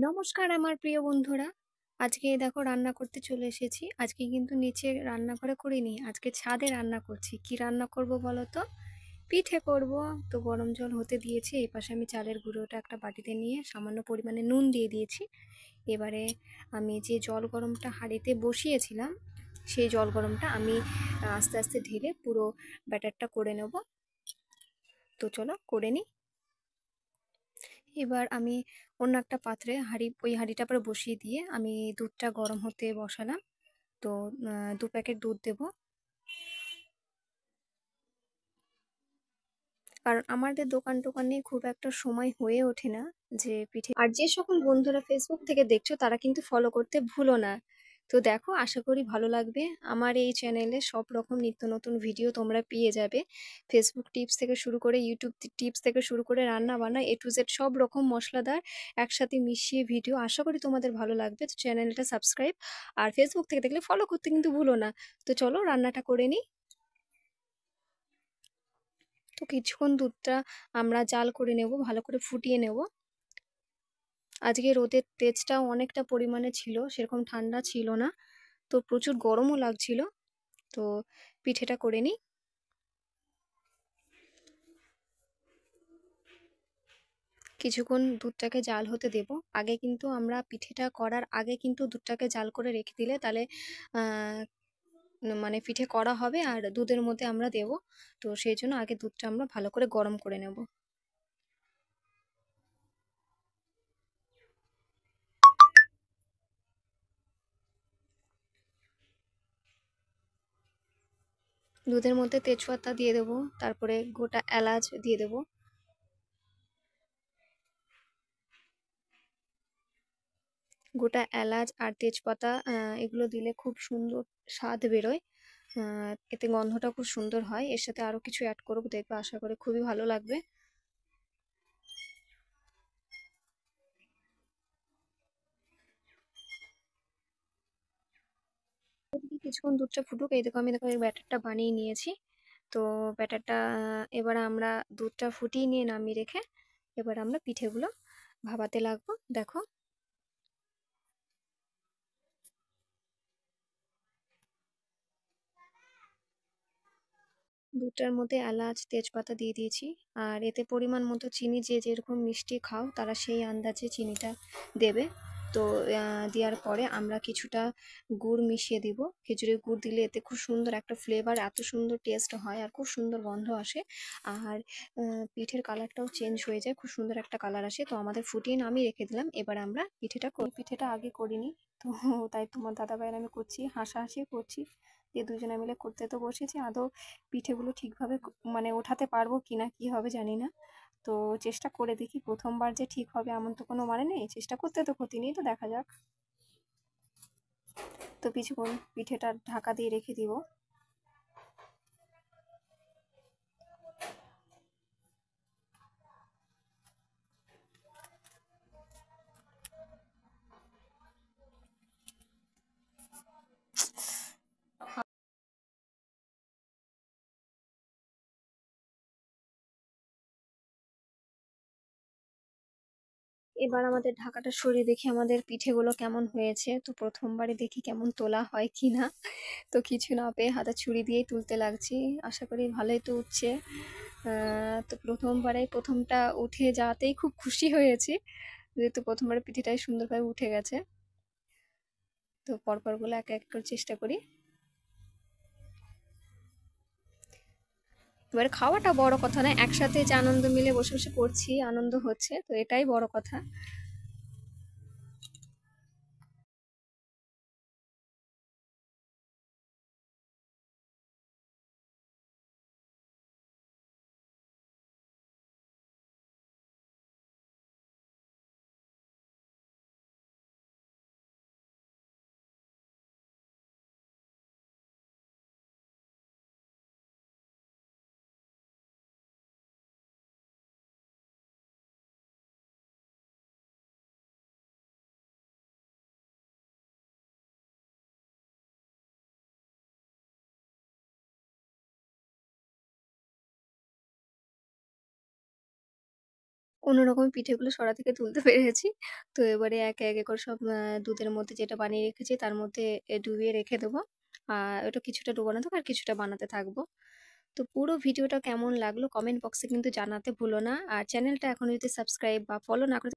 নমস্কার আমার প্রিয় বন্ধুরা। আজকে দেখো রান্না করতে চলে এসেছি। আজকে কিন্তু নিচে রান্নাঘরে করিনি। আজকে ছাদে রান্না করছি। কি রান্না করব বলো তো? পিঠে করব। তো গরম জল হতে দিয়েছি। এই পাশে আমি চালের গুঁড়োটা একটা বাটিতে নিয়ে সামান্য পরিমাণে নুন দিয়ে দিয়েছি। এবারে আমি যে জল গরমটা হাঁড়িতে বসিয়েছিলাম, সেই জল গরমটা আমি আস্তে আস্তে ঢেলে পুরো ব্যাটারটা করে নেব। তো চলো করে নিই। এবার আমি অন্য একটা পাত্রে ওই হাঁড়িটা পরে বসিয়ে দিয়ে আমি দুধটা গরম হতে বসালাম। তো 2 প্যাকেট দুধ দেব। কারণ আমাদের দোকান টোকানে খুব একটা সময় হয়ে ওঠে না যে পিঠে। আর যে সকল বন্ধুরা ফেসবুক থেকে দেখছো তারা কিন্তু ফলো করতে ভুলো না। তো দেখো, আশা করি ভালো লাগবে। আমার এই চ্যানেলে সব রকম নিত্য নতুন ভিডিও তোমরা পেয়ে যাবে। ফেসবুক টিপস থেকে শুরু করে ইউটিউব টিপস থেকে শুরু করে রান্না বান্না A to Z সব রকম মশলাদার একসাথে মিশিয়ে ভিডিও। আশা করি তোমাদের ভালো লাগবে। তো চ্যানেলটা সাবস্ক্রাইব আর ফেসবুক থেকে দেখলে ফলো করতে কিন্তু ভুলো না। তো চলো রান্নাটা করে নিই। তো কিছুক্ষণ দুধটা আমরা জাল করে নেব, ভালো করে ফুটিয়ে নেব। আজকে রোদের তেজটাও অনেকটা পরিমাণে ছিল, সেরকম ঠান্ডা ছিল না। তো প্রচুর গরমও লাগছিল। তো পিঠেটা করে নিই। কিছুক্ষণ দুধটাকে জাল হতে দেব। আগে কিন্তু আমরা পিঠেটা করার আগে কিন্তু দুধটাকে জাল করে রেখে দিলে তাহলে মানে পিঠে করা হবে আর দুধের মধ্যে আমরা দেব। তো সেই জন্য আগে দুধটা আমরা ভালো করে গরম করে নেব। দুধের মধ্যে তেজপাতা দিয়ে দেবো, তারপরে গোটা এলাচ দিয়ে দেবো। গোটা এলাচ আর তেজপাতা এগুলো দিলে খুব সুন্দর স্বাদ বেরোয়। এতে গন্ধটা খুব সুন্দর হয়। এর সাথে আরো কিছু অ্যাড করবো, দেখবে আশা করি খুবই ভালো লাগবে। কিছুক্ষণ দুধটা ফুটুক। এই দেখো, আমি দেখো এই ব্যাটারটা বানিয়ে নিয়েছি। তো ব্যাটারটা এবার আমরা দুধটা ফুটিয়ে নিয়ে নামিয়ে রেখে এবার আমরা পিঠেগুলো ভাপাতে লাগবো। দেখো, দুধটার মধ্যে এলাচ তেজপাতা দিয়ে দিয়েছি। আর এতে পরিমাণ মতো চিনি, যে যেরকম মিষ্টি খাও তারা সেই আন্দাজে চিনিটা দেবে। তো দেওয়ার পরে আমরা কিছুটা গুড় মিশিয়ে দিব। খেজুরের গুড় দিলে এতে খুব সুন্দর একটা ফ্লেভার, এত সুন্দর টেস্ট হয় আর খুব সুন্দর গন্ধ আসে। আর পিঠের কালারটাও চেঞ্জ হয়ে যায়, খুব সুন্দর একটা কালার আসে। তো আমাদের ফুটিয়ে নামিয়ে রেখে দিলাম। এবার আমরা পিঠেটা আগে করিনি। তো তাই তোমার দাদাভাইয়ের আমি করছি, হাসাহাসি করছি যে দুজনে মিলে করতে তো বসেছি। আদৌ পিঠেগুলো ঠিকভাবে মানে ওঠাতে পারবো কিনা, কি হবে জানি না। তো চেষ্টা করে দেখি। প্রথমবার যে ঠিক হবে এমন তো কোনো মানে নেই, চেষ্টা করতে তো ক্ষতি নেই। তো দেখা যাক। তো কিছুক্ষণ পিঠেটা ঢাকা দিয়ে রেখে দিব। এবার আমাদের ঢাকাটা সরিয়ে দেখি আমাদের পিঠেগুলো কেমন হয়েছে। তো প্রথমবারে দেখি কেমন তোলা হয় কি না। তো কিছু না পেয়ে হাতে ছুরি দিয়েই তুলতে লাগছি। আশা করি ভালোই তো উঠছে। তো প্রথমবারে প্রথমটা উঠে যাওয়াতেই খুব খুশি হয়েছি, যেহেতু প্রথমবারে পিঠেটাই সুন্দরভাবে উঠে গেছে। তো পরপরগুলো এক এক করে চেষ্টা করি। এবার খাওয়াটা বড় কথা না, একসাথে যে আনন্দ মিলে বসে বসে করছি, আনন্দ হচ্ছে, তো এটাই বড় কথা। কোনো রকমে পিঠেগুলো সরা থেকে তুলতে পেরেছি। তো এবারে একে, একে করে সব দুধের মধ্যে যেটা বানিয়ে রেখেছি তার মধ্যে ডুবিয়ে রেখে দেবো। ওটা কিছুটা ডোবানো থাক আর কিছুটা বানাতে থাকবো। তো পুরো ভিডিওটা কেমন লাগলো কমেন্ট বক্সে কিন্তু জানাতে ভুলো না। আর চ্যানেলটা এখনো যদি সাবস্ক্রাইব বা ফলো না করে